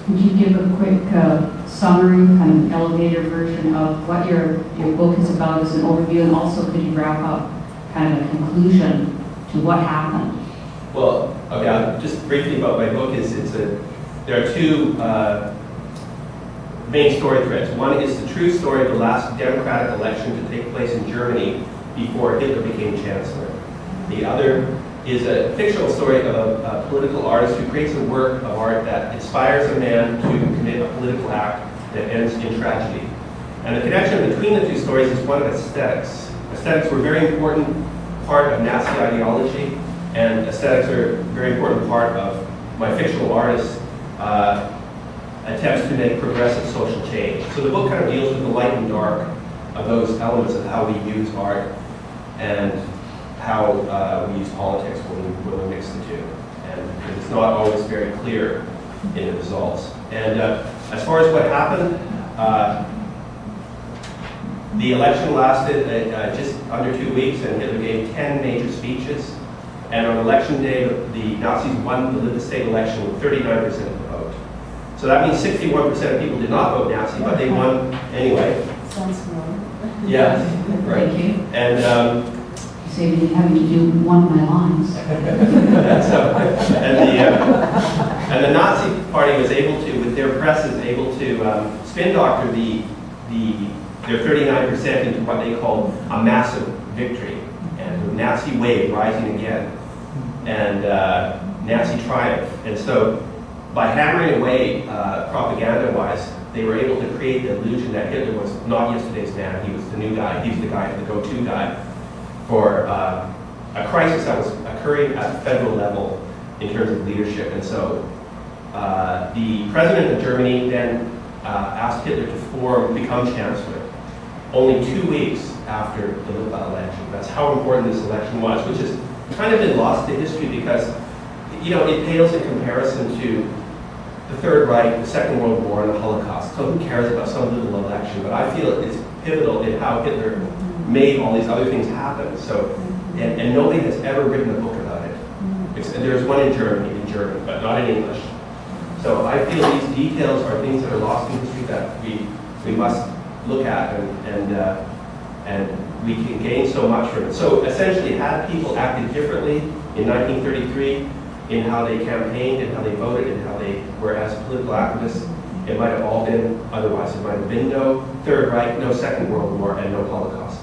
Could you give a quick summary, kind of elevator version of what your book is about as an overview, and also could you wrap up kind of a conclusion to what happened? Well, okay, just briefly about my book there are two main story threads. One is the true story of the last democratic election to take place in Germany before Hitler became chancellor. The other is a fictional story of a political artist who creates a work of art that inspires a man to commit a political act that ends in tragedy. And the connection between the two stories is one of aesthetics. Aesthetics were a very important part of Nazi ideology, and aesthetics are a very important part of my fictional artist's attempts to make progressive social change. So the book kind of deals with the light and dark of those elements of how we use art and how we use politics when we mix the two. And it's not always very clear in the results. And as far as what happened, the election lasted just under 2 weeks, and Hitler gave 10 major speeches. And on election day, the Nazis won the state election with 39% of the vote. So that means 61% of people did not vote Nazi, but they won anyway. Sounds familiar. Yeah, right. Thank you. And you saved me having to do one of my lines. and the Nazi Party was able to, with their press, is able to spin doctor their 39% into what they called a massive victory, and the Nazi wave rising again, and Nazi triumph. And so, by hammering away propaganda-wise, they were able to create the illusion that Hitler was not yesterday's man. He was the new guy. He was the guy, the go-to guy for a crisis that was occurring at the federal level in terms of leadership. And so, the president of Germany then asked Hitler to become chancellor, only 2 weeks after the election. That's how important this election was, which has kind of been lost to history because, you know, it pales in comparison to the Third Reich, the Second World War, and the Holocaust. So who cares about some little election? But I feel it's pivotal in how Hitler made all these other things happen. So, and nobody has ever written a book about it. There's one in German, but not in English. So I feel these details are things that are lost in history that we must look at, and we can gain so much from it. So essentially, had people acted differently in 1933 in how they campaigned and how they voted and how they were as political activists, it might have all been otherwise. It might have been no Third Reich, no Second World War, and no Holocaust.